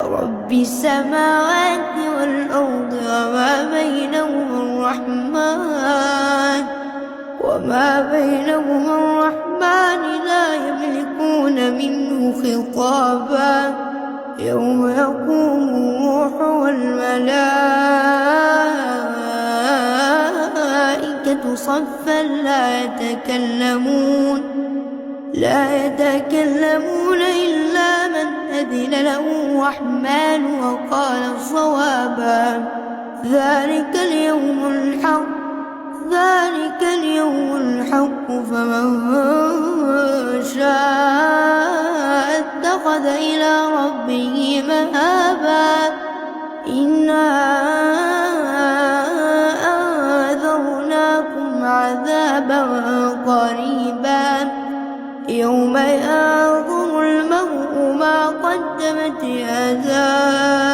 رب السماوات والأرض وما بينهما الرحمن لا يملكون منه خطابا يوم يقوم الروح والملائكة صفا لا يتكلمون إلا من أذن له الرحمن وقال صوابا ذلك اليوم الحق فمن شاء اتخذ إلى ربه مآبا إنا أنذرناكم عذابا قريبا يوم ينظر المرء ما قدمت يداه